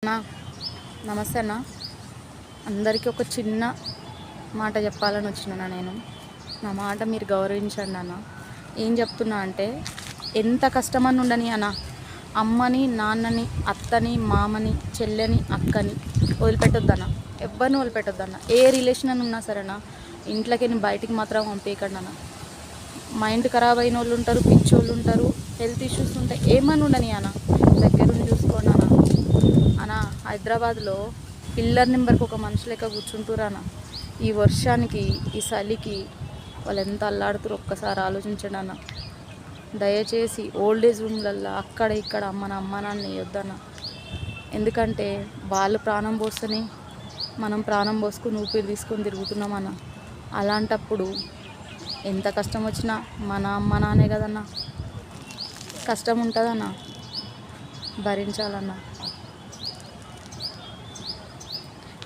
అన్నా నమస్తే అన్న. అందరికీ ఒక చిన్న మాట చెప్పాలని వచ్చినా నేను. నా మాట మీరు గౌరవించండి అన్న. ఏం చెప్తున్నా అంటే, ఎంత కష్టమని ఉండని అన్న, అమ్మని నాన్నని అత్తని మామని చెల్లెని అక్కని వదిలిపెట్టొద్దన్న. ఎవరిని వదిలిపెట్టొద్దన్న. ఏ రిలేషన్ అని ఉన్నా సరేనా, ఇంట్లోకి బయటికి మాత్రం పంపించకండి అన్న. మైండ్ ఖరాబ్ అయిన వాళ్ళు ఉంటారు, పిచ్చోళ్ళు ఉంటారు, హెల్త్ ఇష్యూస్ ఉంటాయి, ఏమని ఉండని అన్న. దగ్గరుండి చూసుకోండి అన్న. అన్న హైదరాబాద్లో పిల్లర్ నెంబర్కి ఒక మనిషి లెక్క కూర్చుంటారు అన్న. ఈ వర్షానికి ఈ చలికి వాళ్ళు ఎంత అల్లాడుతారో ఒక్కసారి ఆలోచించండి అన్న. దయచేసి ఓల్డేజ్ రూమ్లల్లో అక్కడ ఇక్కడ అమ్మ నాన్న వేయొద్దన్న. ఎందుకంటే వాళ్ళు ప్రాణం పోస్తేనే మనం ప్రాణం పోసుకొని ఊపిరి తీసుకొని తిరుగుతున్నామన్న. అలాంటప్పుడు ఎంత కష్టం వచ్చినా మన అమ్మ నాన్నే కదన్న. కష్టం ఉంటుందన్న, భరించాలన్న.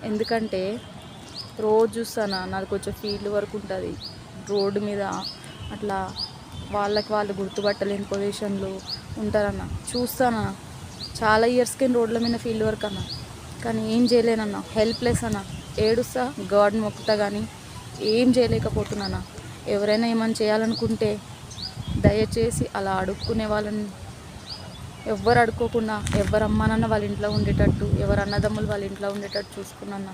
ఎందుకంటే రోజు చూస్తాను, నాది కొంచెం ఫీల్డ్ వర్క్ ఉంటుంది, రోడ్డు మీద అట్లా వాళ్ళకి వాళ్ళు గుర్తుపట్టలేని పొజిషన్లు ఉంటారన్న. చూస్తాను చాలా ఇయర్స్కి రోడ్ల మీద ఫీల్డ్ వర్క్ అన్న, కానీ ఏం చేయలేనన్న. హెల్ప్లెస్ అన్న. ఏడుస్తా, గాడ్ మొక్కుతా, కానీ ఏం చేయలేకపోతున్నాను. ఎవరైనా ఏమైనా చేయాలనుకుంటే దయచేసి అలా అడుక్కునే వాళ్ళని ఎవ్వరు అడుక్కోకుండా, ఎవరు అమ్మానన్న వాళ్ళ ఇంట్లో ఉండేటట్టు, ఎవరు అన్నదమ్ములు వాళ్ళ ఇంట్లో ఉండేటట్టు చూసుకున్నా.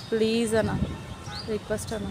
ప్లీజ్ అన్న, రిక్వెస్ట్ అన్న.